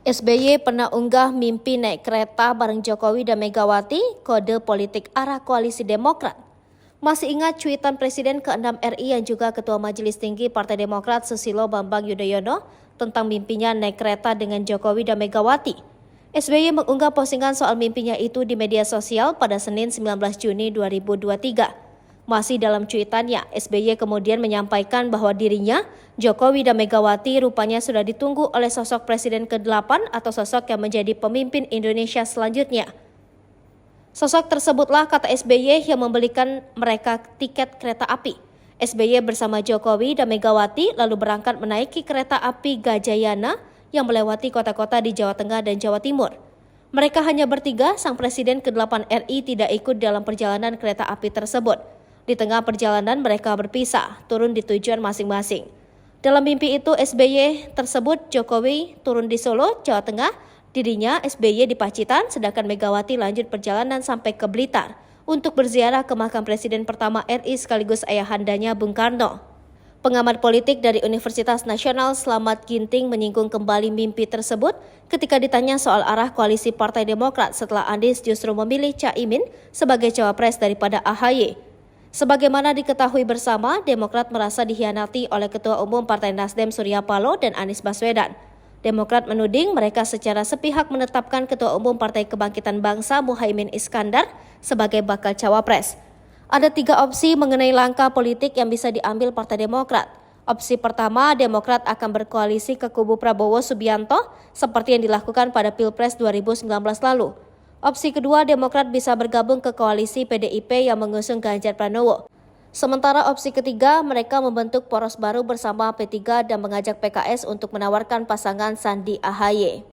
SBY pernah unggah mimpi naik kereta bareng Jokowi dan Megawati, kode politik arah koalisi Demokrat. Masih ingat cuitan Presiden ke-6 RI yang juga Ketua Majelis Tinggi Partai Demokrat Susilo Bambang Yudhoyono tentang mimpinya naik kereta dengan Jokowi dan Megawati. SBY mengunggah postingan soal mimpinya itu di media sosial pada Senin 19 Juni 2023. Masih dalam cuitannya, SBY kemudian menyampaikan bahwa dirinya, Jokowi dan Megawati rupanya sudah ditunggu oleh sosok Presiden ke-8 atau sosok yang menjadi pemimpin Indonesia selanjutnya. Sosok tersebutlah, kata SBY, yang membelikan mereka tiket kereta api. SBY bersama Jokowi dan Megawati lalu berangkat menaiki kereta api Gajayana yang melewati kota-kota di Jawa Tengah dan Jawa Timur. Mereka hanya bertiga, sang Presiden ke-8 RI tidak ikut dalam perjalanan kereta api tersebut. Di tengah perjalanan mereka berpisah, turun di tujuan masing-masing. Dalam mimpi itu SBY tersebut Jokowi turun di Solo, Jawa Tengah, dirinya SBY di Pacitan, sedangkan Megawati lanjut perjalanan sampai ke Blitar untuk berziarah ke makam Presiden pertama RI sekaligus ayahandanya Bung Karno. Pengamat politik dari Universitas Nasional Slamet Ginting menyinggung kembali mimpi tersebut ketika ditanya soal arah koalisi Partai Demokrat setelah Anies justru memilih Caimin sebagai cawapres daripada AHY. Sebagaimana diketahui bersama, Demokrat merasa dikhianati oleh Ketua Umum Partai Nasdem Surya Paloh dan Anies Baswedan. Demokrat menuding mereka secara sepihak menetapkan Ketua Umum Partai Kebangkitan Bangsa Muhaimin Iskandar sebagai bakal cawapres. Ada 3 opsi mengenai langkah politik yang bisa diambil Partai Demokrat. Opsi pertama, Demokrat akan berkoalisi ke kubu Prabowo Subianto seperti yang dilakukan pada Pilpres 2019 lalu. Opsi kedua, Demokrat bisa bergabung ke koalisi PDIP yang mengusung Ganjar Pranowo. Sementara opsi ketiga, mereka membentuk poros baru bersama P3 dan mengajak PKS untuk menawarkan pasangan Sandi AHY.